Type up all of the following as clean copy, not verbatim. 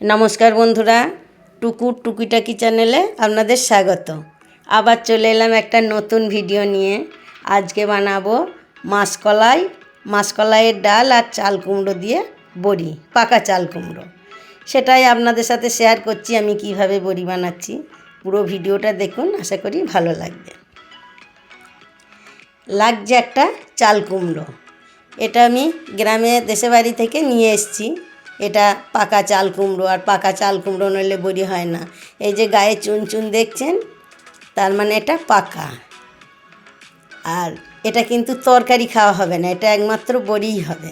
নমস্কার বন্ধুরা, টুকুর টুকিটাকি চ্যানেলে আপনাদের স্বাগত। আবার চলে এলাম একটা নতুন ভিডিও নিয়ে। আজকে বানাবো মাসকলাইয়ের ডাল আর চাল কুমড়ো দিয়ে বড়ি, পাকা চাল কুমড়ো। সেটাই আপনাদের সাথে শেয়ার করছি আমি কিভাবে বড়ি বানাচ্ছি। পুরো ভিডিওটা দেখুন, আশা করি ভালো লাগবে। লাগছে একটা চাল কুমড়ো। এটা আমি গ্রামে দেশে বাড়ি থেকে নিয়ে এসেছি। এটা পাকা চাল কুমড়ো, আর পাকা চাল কুমড়ো নইলে বড়ি হয় না। এই যে গায়ে চুন চুন দেখছেন, তার মানে এটা পাকা। আর এটা কিন্তু তরকারি খাওয়া হবে না, এটা একমাত্র বড়িই হবে।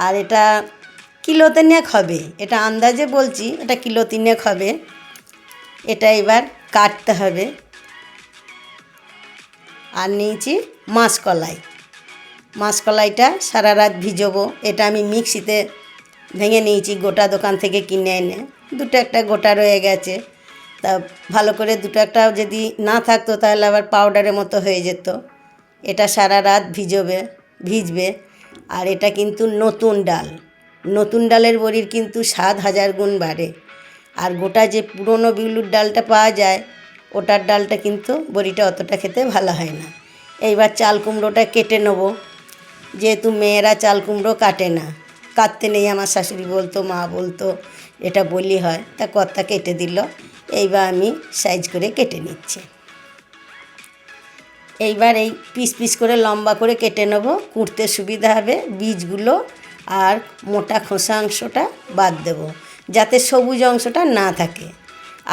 আর এটা কিলো তিনেক হবে, এটা আন্দাজে বলছি, এটা কিলো তিনেক হবে। এটা এবার কাটতে হবে। আর নিয়েছি মাসকলাইটা সারা রাত ভিজোবো। এটা আমি মিক্সিতে ভেঙে নিয়েছি, গোটা দোকান থেকে কিনে এনে। দুটো একটা গোটা রয়ে গেছে, তা ভালো করে দুটো একটাও যদি না থাকতো তাহলে আবার পাউডারের মতো হয়ে যেত। এটা সারা রাত ভিজবে। আর এটা কিন্তু নতুন ডালের বড়ির কিন্তু স্বাদ হাজার গুণ বাড়ে। আর গোটা যে পুরনো বিউলির ডালটা পাওয়া যায়, ওটার ডালটা কিন্তু বড়িটা অতটা খেতে ভালো হয় না। এইবার চাল কুমড়োটা কেটে নেব। যেহেতু মেয়েরা চাল কুমড়ো কাটে না, কাটতে নেই, আমার শাশুড়ি বলতো, মা বলতো এটা বলি হয়, তা কর্তা কেটে দিল। এইবার আমি সাইজ করে কেটে নিচ্ছি। এইবার এই পিস পিস করে লম্বা করে কেটে নেব, কুটতে সুবিধা হবে। বীজগুলো আর মোটা খোসা অংশটা বাদ দেব, যাতে সবুজ অংশটা না থাকে।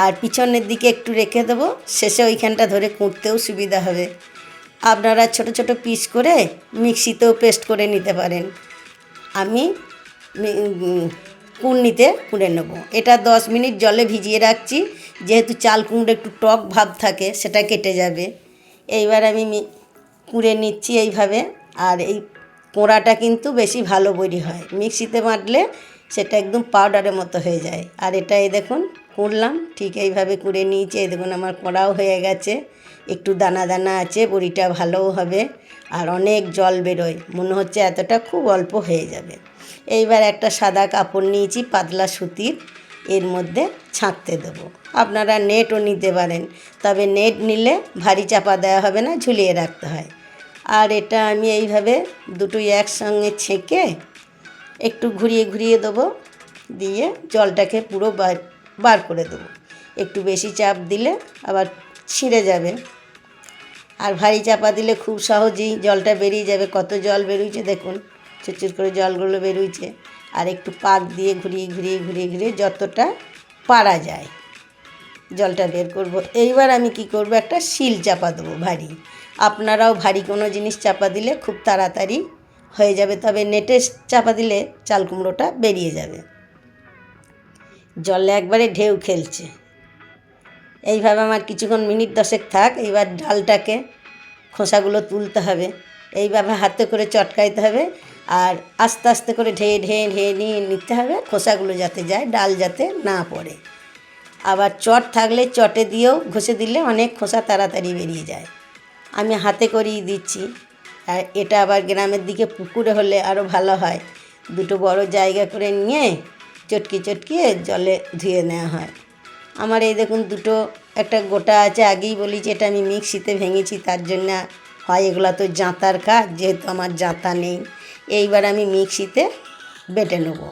আর পিছনের দিকে একটু রেখে দেবো, শেষে ওইখানটা ধরে কুটতেও সুবিধা হবে। আপনারা ছোট ছোট পিস করে মিক্সিতেও পেস্ট করে নিতে পারেন। আমি কুড়নিতে কুড়ে নেব। এটা 10 মিনিট জলে ভিজিয়ে রাখছি, যেহেতু চাল কুমড়ো একটু টক ভাব থাকে, সেটা কেটে যাবে। এইবার আমি কুড়ে নিচ্ছি এইভাবে। আর এই কোড়াটা কিন্তু বেশি ভালো বড়ি হয়, মিক্সিতে বাটলে সেটা একদম পাউডারের মতো হয়ে যায়। আর এটা এই দেখুন কুড়লাম, ঠিক এইভাবে কুড়ে নিয়েছি। এই দেখুন আমার কোড়াও হয়ে গেছে, একটু দানা দানা আছে, বড়িটা ভালোও হবে। আর অনেক জল বেরোয়, মনে হচ্ছে এতটা খুব অল্প হয়ে যাবে। এইবার একটা সাদা কাপড় নিয়েছি, পাতলা সুতির, এর মধ্যে ছাঁকতে দেবো। আপনারা নেটও নিতে পারেন, তবে নেট নিলে ভারী চাপা দেওয়া হবে না, ঝুলিয়ে রাখতে হয়। আর এটা আমি এইভাবে দুটোই একসঙ্গে ছেঁকে একটু ঘুরিয়ে ঘুরিয়ে দেবো, দিয়ে জলটাকে পুরো বার করে দেবো। একটু বেশি চাপ দিলে আবার ছিঁড়ে যাবে, আর ভারী চাপা দিলে খুব সহজেই জলটা বেরিয়ে যাবে। কত জল বেরোচ্ছে দেখুন, চুরচুর করে জলগুলো বেরোচ্ছে। আর একটু পাক দিয়ে ঘুরিয়ে যতটা পারা যায় জলটা বের করব। এইবার আমি কি করব, একটা শিল চাপা দেবো ভারী। আপনারাও ভারী কোনো জিনিস চাপা দিলে খুব তাড়াতাড়ি হয়ে যাবে, তবে নেটে চাপা দিলে চাল কুমড়োটা বেরিয়ে যাবে। জলে একবারে ঢেউ খেলছে। এইভাবে আমার কিছুক্ষণ মিনিট 10 থাক। এইবার ডালটাকে খোসাগুলো তুলতে হবে, এইভাবে হাতে করে চটকাইতে হবে। আর আস্তে আস্তে করে ঢেয়ে নিয়ে নিতে হবে, খোসাগুলো যাতে যায়, ডাল যাতে না পড়ে। আবার চট থাকলে চটে দিয়েও ঘষে দিলে অনেক খোসা তাড়াতাড়ি বেরিয়ে যায়। আমি হাতে করেই দিচ্ছি। আর এটা আবার গ্রামের দিকে পুকুরে হলে আরও ভালো হয়। দুটো বড় জায়গা করে নিয়ে চটকিয়ে জলে ধুয়ে নেওয়া হয়। আমার এই দেখুন দুটো একটা গোটা আছে, আগেই বলেছি এটা আমি মিক্সিতে ভেঙেছি, তার জন্য হয়। এগুলো তো জাঁতার কাজ, যেহেতু আমার জাঁতা নেই। এইবার আমি মিক্সিতে বেটে নেবো।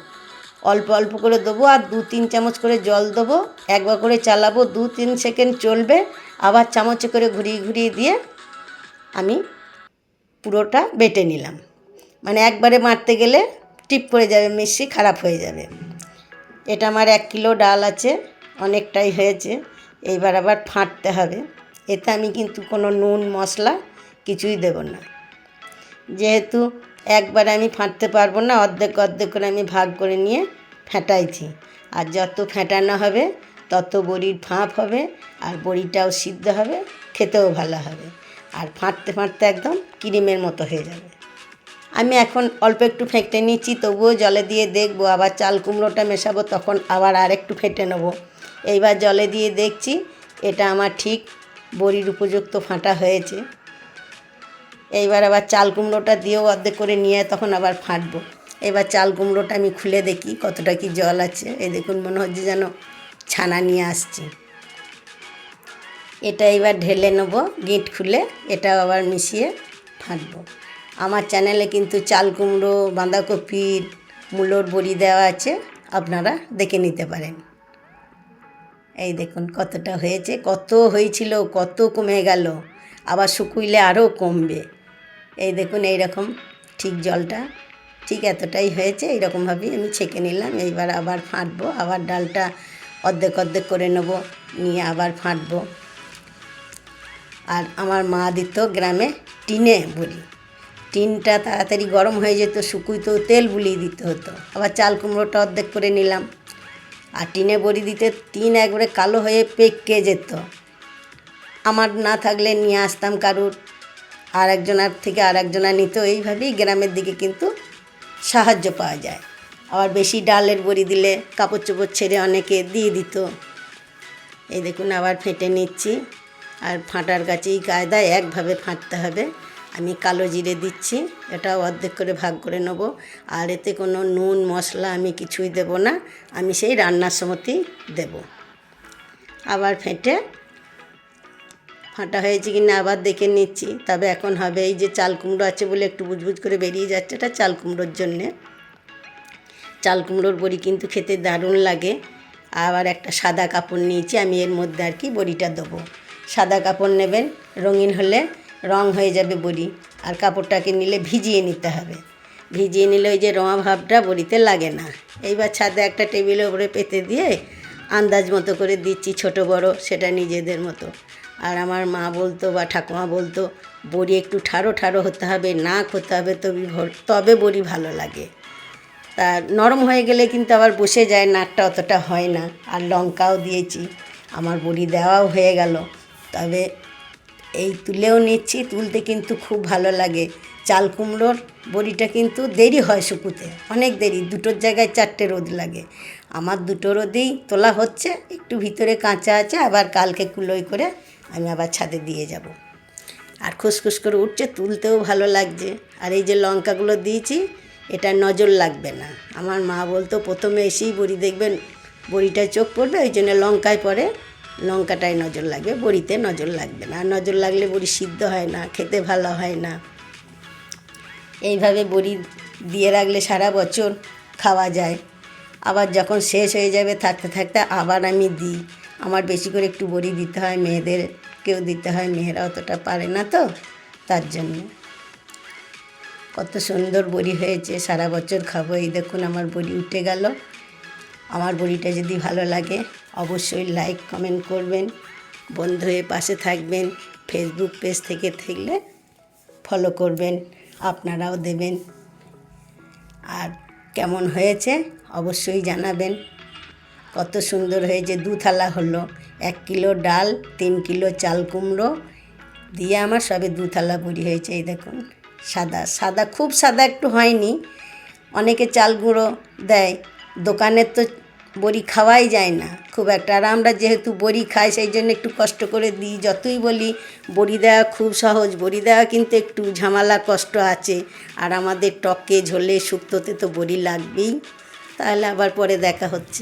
অল্প অল্প করে দেবো, আর 2-3 চামচ করে জল দেবো। একবার করে চালাবো, 2-3 সেকেন্ড চলবে, আবার চামচে করে ঘুরিয়ে দিয়ে আমি পুরোটা বেটে নিলাম। মানে একবারে মারতে গেলে টিপ পড়ে যাবে, মিক্সি খারাপ হয়ে যাবে। এটা আমার 1 কিলো ডাল আছে, অনেকটাই হয়েছে। এইবার আবার ফাটতে হবে। এতে আমি কিন্তু কোনো নুন মশলা কিছুই দেব না, যেহেতু একবার আমি ফাটতে পারবো না। অর্ধেক করে আমি ভাগ করে নিয়ে ফেটাইছি। আর যত ফেটানো হবে তত বড়ির ফাঁপ হবে, আর বড়িটাও সিদ্ধ হবে, খেতেও ভালো হবে। আর ফাটতে একদম ক্রিমের মতো হয়ে যাবে। আমি এখন অল্প একটু ফেটে নিচ্ছি, তবুও জলে দিয়ে দেখবো। আবার চাল কুমড়োটা মেশাবো, তখন আবার আর একটু ফেটে নেবো। এইবার জলে দিয়ে দেখছি এটা আমার ঠিক বড়ির উপযুক্ত ফাটা হয়েছে। এইবার আবার চাল কুমড়োটা দিয়েও অর্ধেক করে নিয়ে তখন আবার ফাটবো। এবার চাল কুমড়োটা আমি খুলে দেখি কতটা কি জল আছে। এই দেখুন, মনে হচ্ছে যেন ছানা নিয়ে আসছে। এটা এবার ঢেলে নেব গিঁট খুলে, এটা আবার মিশিয়ে ফাটবো। আমার চ্যানেলে কিন্তু চাল কুমড়ো, বাঁধাকপির, মূলোর বড়ি দেওয়া আছে, আপনারা দেখে নিতে পারেন। এই দেখুন কতটা হয়েছে, কত হয়েছিল কত কমে গেল, আবার শুকুইলে আরও কমবে। এই দেখুন এইরকম ঠিক জলটা ঠিক এতটাই হয়েছে। এইরকমভাবেই আমি ছেঁকে নিলাম। এইবার আবার ফাটবো, আবার ডালটা অর্ধেক অর্ধেক করে নেব, নিয়ে আবার ফাটবো। আর আমার মা দিত গ্রামে টিনে বড়ি, টিনটা তাড়াতাড়ি গরম হয়ে যেত, শুকুইতো, তেল বুলিয়ে দিতে হতো। আবার চাল কুমড়োটা অর্ধেক করে নিলাম। আর টিনে বড়ি দিতে টিন একবারে কালো হয়ে পেকে যেত। আমার না থাকলে নিয়ে আসতাম কারুর, আর একজনের থেকে আর একজনা নিত। এইভাবেই গ্রামের দিকে কিন্তু সাহায্য পাওয়া যায়। আবার বেশি ডালের বড়ি দিলে কাপড় চোপড় ছেড়ে অনেকে দিয়ে দিত। এই দেখুন আবার ফেটে নিচ্ছি। আর ফাটার কাছেই কায়দায় একভাবে ফাটতে হবে। আমি কালো জিরে দিচ্ছি, এটাও অর্ধেক করে ভাগ করে নেব। আর এতে কোনো নুন মশলা আমি কিছুই দেব না, আমি সেই রান্নার সময়তেই দেব। আবার ফেটে ফাটা হয়েছে কি না আবার দেখে নিচ্ছি। তবে এখন হবে, এই যে চাল কুমড়ো আছে বলে একটু বুজবুজ করে বেরিয়ে যাচ্ছে, এটা চাল কুমড়োর জন্যে। চাল কুমড়োর বড়ি কিন্তু খেতে দারুণ লাগে। আবার একটা সাদা কাপড় নিয়েছি, আমি এর মধ্যে আর কি বড়িটা দেবো। সাদা কাপড় নেবেন, রঙিন হলে রং হয়ে যাবে বড়ি। আর কাপড়টাকে নিলে ভিজিয়ে নিতে হবে, ভিজিয়ে নিলে ওই যে রঙা ভাবটা বড়িতে লাগে না। এইবার ছাদে একটা টেবিলের উপরে পেতে দিয়ে আন্দাজ মতো করে দিচ্ছি, ছোট বড় সেটা নিজেদের মতো। আর আমার মা বলতো বা ঠাকুমা বলতো, বড়ি একটু ঠাড়ো ঠাড়ো হতে হবে, নাক হতে হবে, তবে বড়ি ভালো লাগে। তা নরম হয়ে গেলে কিন্তু আবার বসে যায়, নাকটা অতটা হয় না। আর লঙ্কাও দিয়েছি, আমার বড়ি দেওয়াও হয়ে গেল। তবে এই তুলেও নিচ্ছি, তুলতে কিন্তু খুব ভালো লাগে। চাল কুমড়োর বড়িটা কিন্তু দেরি হয় শুকুতে, অনেক দেরি, দুটোর জায়গায় 4টে রোদ লাগে। আমার 2টো রোদেই তোলা হচ্ছে, একটু ভিতরে কাঁচা আছে। আবার কালকে কুলোই করে আমি আবার ছাদে দিয়ে যাব। আর খুসখুস করে উঠছে, তুলতেও ভালো লাগছে। আর এই যে লঙ্কাগুলো দিয়েছি, এটা নজর লাগবে না। আমার মা বলতো প্রথমে এসেই বড়ি দেখবেন বড়িটায় চোখ পড়বে, ওই জন্য লঙ্কায় পরে লঙ্কাটায় নজর লাগবে, বড়িতে নজর লাগবে না। আর নজর লাগলে বড়ি সিদ্ধ হয় না, খেতে ভালো হয় না। এইভাবে বড়ি দিয়ে রাখলে সারা বছর খাওয়া যায়। আবার যখন শেষ হয়ে যাবে থাকতে থাকতে আবার আমি দিই। আমার বেশি করে একটু বড়ি দিতে হয়, মেয়েদেরকেও দিতে হয়, মেয়েরা অতটা পারে না তো, তার জন্য। কত সুন্দর বড়ি হয়েছে, সারা বছর খাবো। এই দেখুন আমার বড়ি উঠে গেল। আমার বড়িটা যদি ভালো লাগে অবশ্যই লাইক কমেন্ট করবেন, বন্ধু হয়ে পাশে থাকবেন। ফেসবুক পেজ থেকে থাকলে ফলো করবেন, আপনারাও দেবেন। আর কেমন হয়েছে অবশ্যই জানাবেন। কত সুন্দর হয়েছে, 2 থালা হলো। 1 কিলো ডাল, 3 কিলো চাল কুমড়ো দিয়ে আমার সবে 2 থালা বড়ি হয়েছে। এই দেখুন সাদা সাদা, খুব সাদা একটু হয়নি। অনেকে চাল গুঁড়ো দেয়, দোকানের তো বড়ি খাওয়াই যায় না খুব একটা। আর আমরা যেহেতু বড়ি খাই সেই জন্য একটু কষ্ট করে দিই। যতই বলি বড়ি দেওয়া খুব সহজ, বড়ি দেওয়া কিন্তু একটু ঝামেলা, কষ্ট আছে। আর আমাদের টকে ঝোলে শুক্তোতে তো বড়ি লাগবেই। তাহলে আবার পরে দেখা হচ্ছে।